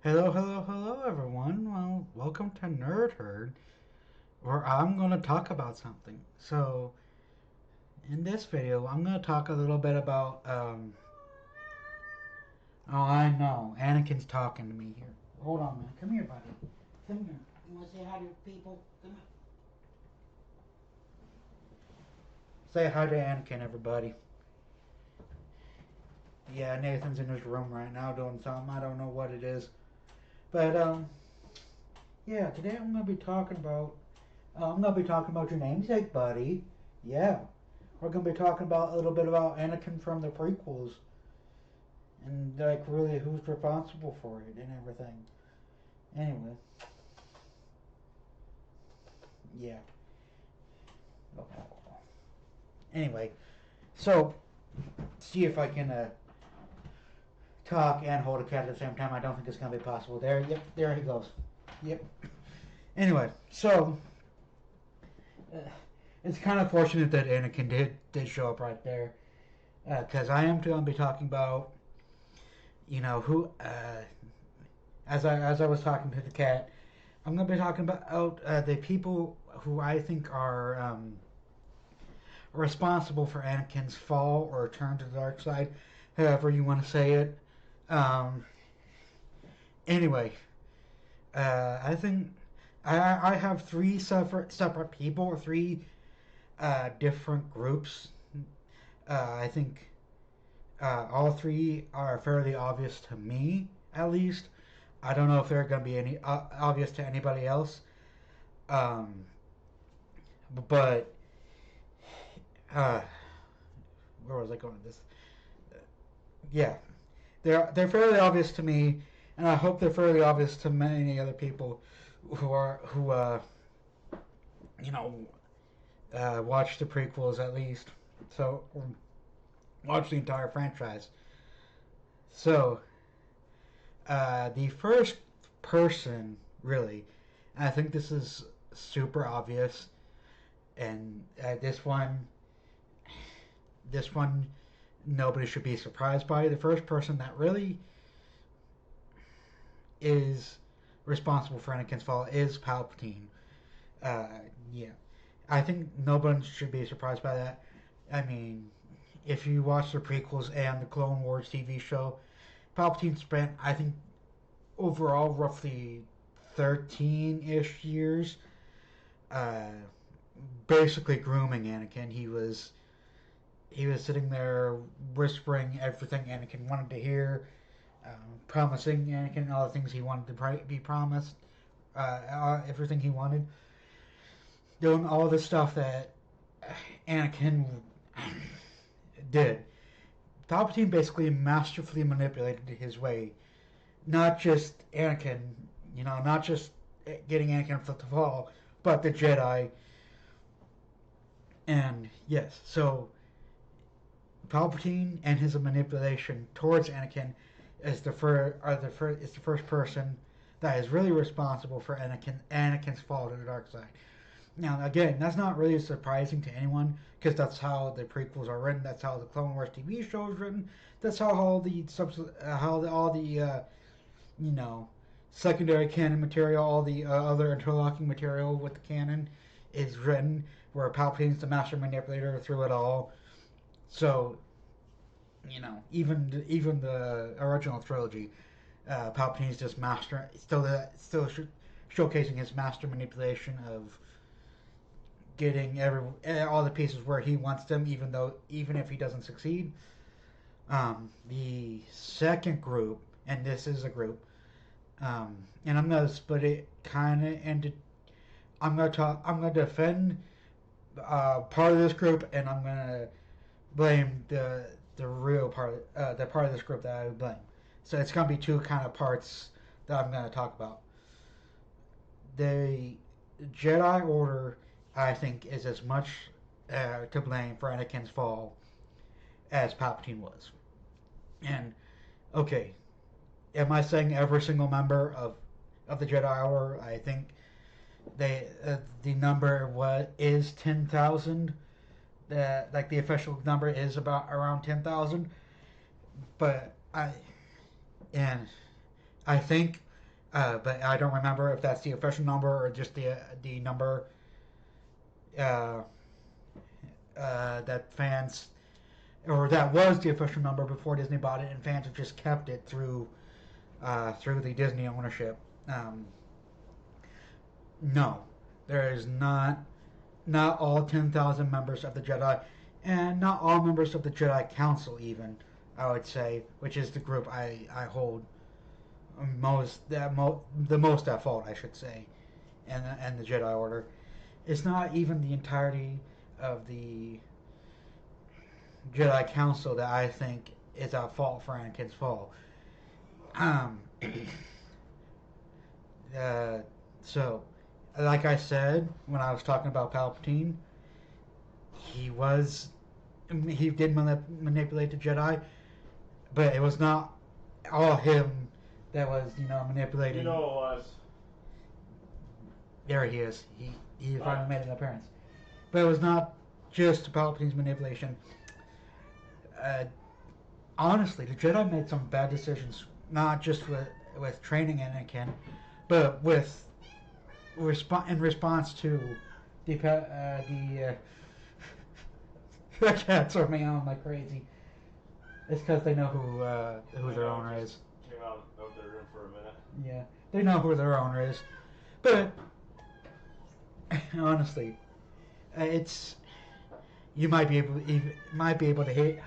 Hello, hello, hello, everyone. Well, welcome to Nerd Herd, where I'm going to talk about something. So, in this video, I'm going to talk a little bit about. Oh, I know. Anakin's talking to me here. Hold on, man. Come here, buddy. Come here. You want to say hi to people? Come here. Say hi to Anakin, everybody. Yeah, Nathan's in his room right now doing something. I don't know what it is. But, yeah, today I'm going to be talking about. I'm going to be talking about your namesake, buddy. Yeah. We're going to be talking about a little bit about Anakin from the prequels and like really who's responsible for it and everything. Anyway, yeah. Anyway, so see if I can talk and hold a cat at the same time. I don't think it's going to be possible. There, yep, there he goes. Yep. Anyway, so uh, it's kind of fortunate that Anakin did show up right there because I am going to be talking about who as I was talking to the cat, I'm going to be talking about the people who I think are responsible for Anakin's fall or return to the dark side, however you want to say it. Um, anyway, I think I have three separate people, or three different groups. I think all three are fairly obvious to me, at least. I don't know if they're going to be any obvious to anybody else. Um, but uh, where was I going with this? Yeah, they're fairly obvious to me, and I hope they're fairly obvious to many other people who you know watch the prequels at least. So watch the entire franchise. So the first person, really, I think this is super obvious, and this one, nobody should be surprised by. The first person that really is responsible for Anakin's fall is Palpatine. Uh, yeah, I think no one should be surprised by that. I mean, if you watch the prequels and the Clone Wars TV show, Palpatine spent, I think, overall roughly 13-ish years uh, basically grooming Anakin. He was sitting there whispering everything Anakin wanted to hear, promising Anakin all the things he wanted to be promised, everything he wanted, doing all the stuff that Anakin did. Palpatine basically masterfully manipulated his way, not just Anakin, not just getting Anakin to fall, but the Jedi. And yes, so Palpatine and his manipulation towards Anakin is the first person that is really responsible for Anakin's fall to the dark side. Now, again, that's not really surprising to anyone because that's how the prequels are written. That's how the Clone Wars TV show is written. That's how all the you know secondary canon material, all the other interlocking material with the canon is written, where Palpatine's the master manipulator through it all. So even the original trilogy, Palpatine's just still showcasing his master manipulation of getting all the pieces where he wants them, even if he doesn't succeed. The second group, and this is a group, and I'm gonna split it kind of into. I'm gonna defend part of this group, and I'm gonna blame the real part, the part of this group that I would blame. So it's gonna be two kind of parts that I'm gonna talk about. The Jedi Order, I think, is as much to blame for Anakin's fall as Palpatine was. And okay, am I saying every single member of the Jedi Order? I think the number what is 10,000. Like the official number is about around 10,000, but and I think but I don't remember if that's the official number or just the number uh, that fans, or that was the official number before Disney bought it, and fans have just kept it through the Disney ownership. Um, no, there is not all 10,000 members of the Jedi, and not all members of the Jedi Council even. I would say, which is the group I hold the most at fault, I should say, and the Jedi Order. It's not even the entirety of the Jedi Council that I think is at fault for Anakin's fall. Um, uh, so, like I said when I was talking about Palpatine, he was he did manipulate the Jedi, but it was not all him that was manipulating. You know it was. There he is. He finally made an appearance, but it was not just Palpatine's manipulation. Honestly, the Jedi made some bad decisions, not just with training Anakin, but in response to the the cats are meowing like crazy. It's because they know who their owner is. Came out of their room for a minute. Yeah, they know who their owner is, but honestly, it's you might be able to hear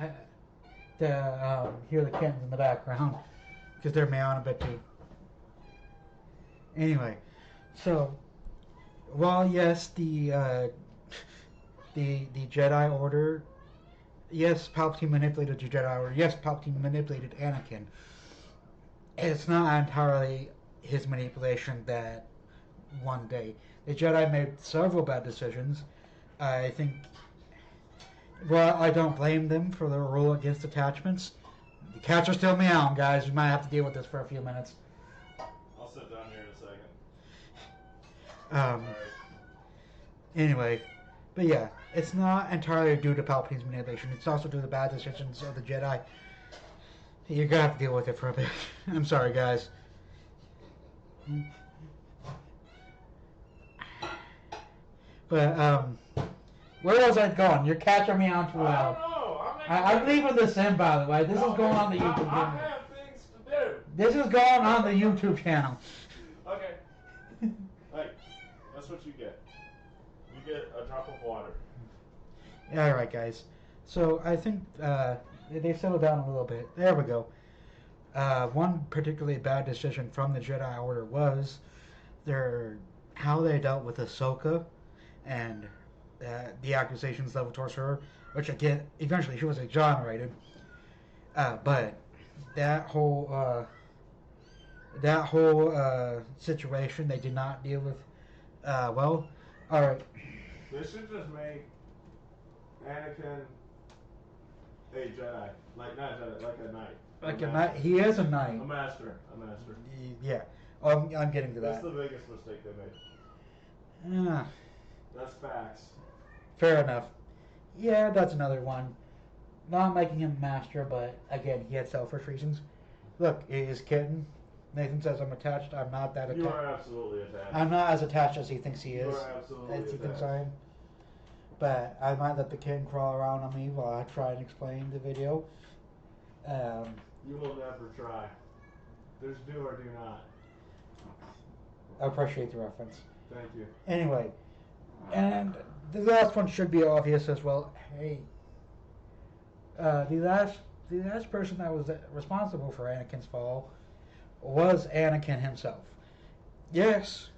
the kittens in the background because they're meowing a bit too. Anyway, so while yes, the Jedi Order, yes, Palpatine manipulated the Jedi Order, yes, Palpatine manipulated Anakin. It's not entirely his manipulation that one day. The Jedi made several bad decisions. I think. Well, I don't blame them for their rule against attachments. The cats are still meowing, guys. You might have to deal with this for a few minutes. I'll sit down here in a second. Right. Anyway, but yeah, it's not entirely due to Palpatine's manipulation. It's also due to the bad decisions of the Jedi. You're gonna have to deal with it for a bit. I'm sorry, guys. But where was I going? Your cats are meowing too loud. I don't know. I'm leaving this in, by the way. This is going on the YouTube I channel. have things to do. This is going on the YouTube channel. Okay. Hey, that's what you get. You get a drop of water. All right, guys. So I think they settled down a little bit. There we go. One particularly bad decision from the Jedi Order was how they dealt with Ahsoka and the accusations leveled towards her, which again, eventually she was exonerated. But that whole situation they did not deal with well. All right. They should just make Anakin a Jedi, like not Jedi, like a knight. Like a knight, he is a knight. A master. Yeah. I'm getting to that. That's the biggest mistake they made. That's facts. Fair enough. Yeah, that's another one. Not making him master, but again, he had selfish reasons. Look, he is kidding. Nathan says I'm attached. I'm not that attached. You are absolutely attached. I'm not as attached as he thinks he is. You are absolutely as he attached. thinks I am. But I might let the kitten crawl around on me while I try and explain the video. You will never try. There's do or do not. I appreciate the reference. Thank you. Anyway, and the last one should be obvious as well. Hey, the last person that was responsible for Anakin's fall was Anakin himself. Yes,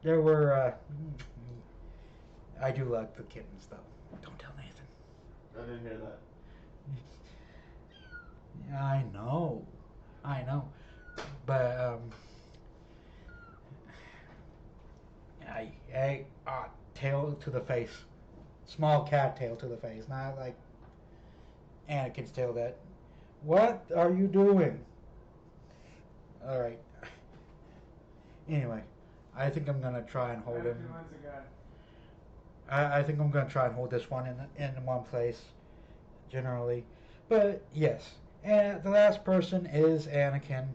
there were. I do like the kittens, though. Don't tell Nathan. I didn't hear that. I know, but tail to the face, small cat tail to the face, not like Anakin's tail. That. What are you doing? All right. Anyway, I think I'm gonna try and hold him. I think I'm gonna try and hold this one in one place, generally, but yes. And the last person is Anakin.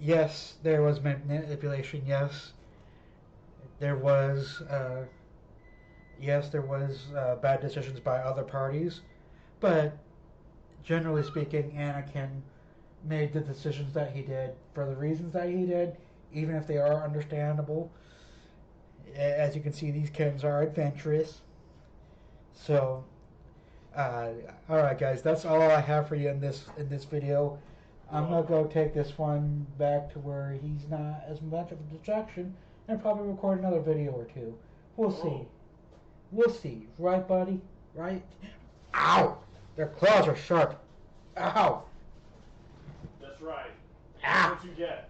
yes, there was manipulation. There was. Yes, there was bad decisions by other parties, but generally speaking, Anakin made the decisions that he did for the reasons that he did, even if they are understandable. As you can see, these kids are adventurous. So, uh, all right, guys, that's all I have for you in this video. I'm gonna go take this one back to where he's not as much of a distraction, and probably record another video or two. We'll see. We'll see. Right, buddy? Right? Ow! Their claws are sharp. Ow! That's right. Ah! That's what you get.